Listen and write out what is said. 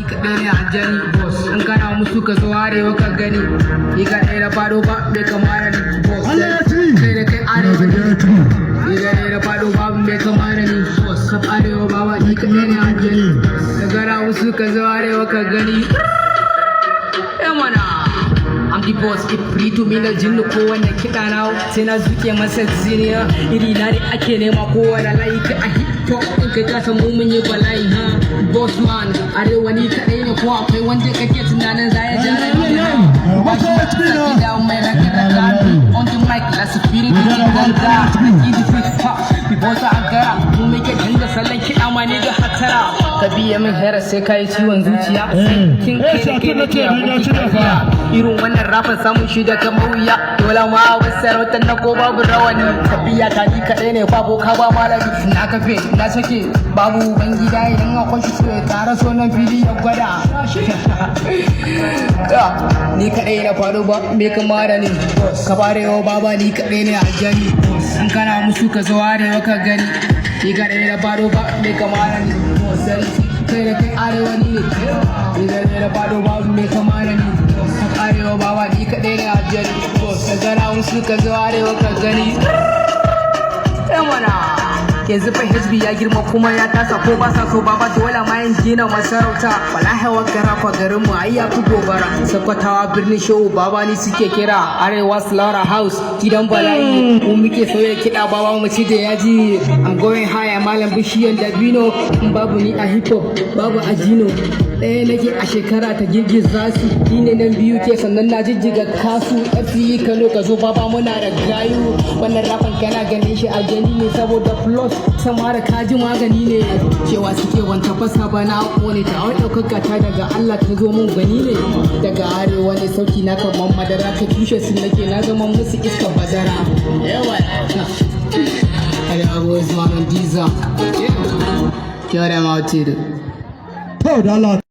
kaɗai ne aljani boss in kana musu ka zo arewa ka gani ni kaɗai na fado ba bai kamar ni boss kai da kai arewa ni kaɗai na fado ba bai kamar ni boss kaf arewa baba ni kaɗai ne aljani da gara musu ka zo arewa ka gani mana I'm the boss, if free to me na jinnu kowane kiɗa na sai na zuke masa ziniya iri na ne ake nema kowane layi ka a hip hop in kai ka samu mun yi bala'i ha boss man arewa ni kaɗai ne ko akwai wanda kake tunanin za ya jara ni ba shi ma tsaki da mai raka raka on the mic la spirit ni ganda easy fit pop bi boss a gara mu muke dinga sallan kiɗa ma ne da hatara ka biya min hera sai kai ciwon zuciya kin kai da kai nake irin wannan rafin samun shi daga maoya dole ma wasu sarautar na ko babu rawani tafiya ta ni kaɗai ne babu ka ba malami na kafe na sake babu bangida idan akwai shi so ya tara sonan fili ya gwada ni kaɗai na faru ba me kama da ni ka farewa baba ni kaɗai ne aljani in kana musu ka zo arewa ka gani ni kaɗai na faru ba me kama da ni kai da kai arewa ni ne ni kaɗai na faru ba me kama da ni arewa baba ni kaɗai ne aljani ka gana musu ka zo arewa ka gani mana yanzu fa hizbi ya girma kuma ya tasa ko ba sa so baba dole ma yin gina masarauta wallahi wakara fa garin mu ai ya fi gobara sakwatawa birnin show baba ni suke kira arewa slaughter house gidan bala'i mu muke sauya kiɗa baba mu ci da yaji I'm going high malam bishiyan dabino in babu ni a hip hop babu ajino ɗaya nake a shekara ta girgiza su ni ne nan biyu ke sannan na jijjiga kasu FCE Kano ka zo baba muna da gayu wannan rafin kana ganin shi a gani ne saboda plus samara kaji magani ne cewa suke wanta fasa ba na kone ta wai ɗaukaka ta daga Allah ta zo mun gani ne daga arewa ne sauki na kaman madara ta tushe su nake na zama musu iska bazara yawa I was man on Diza. Kill them out,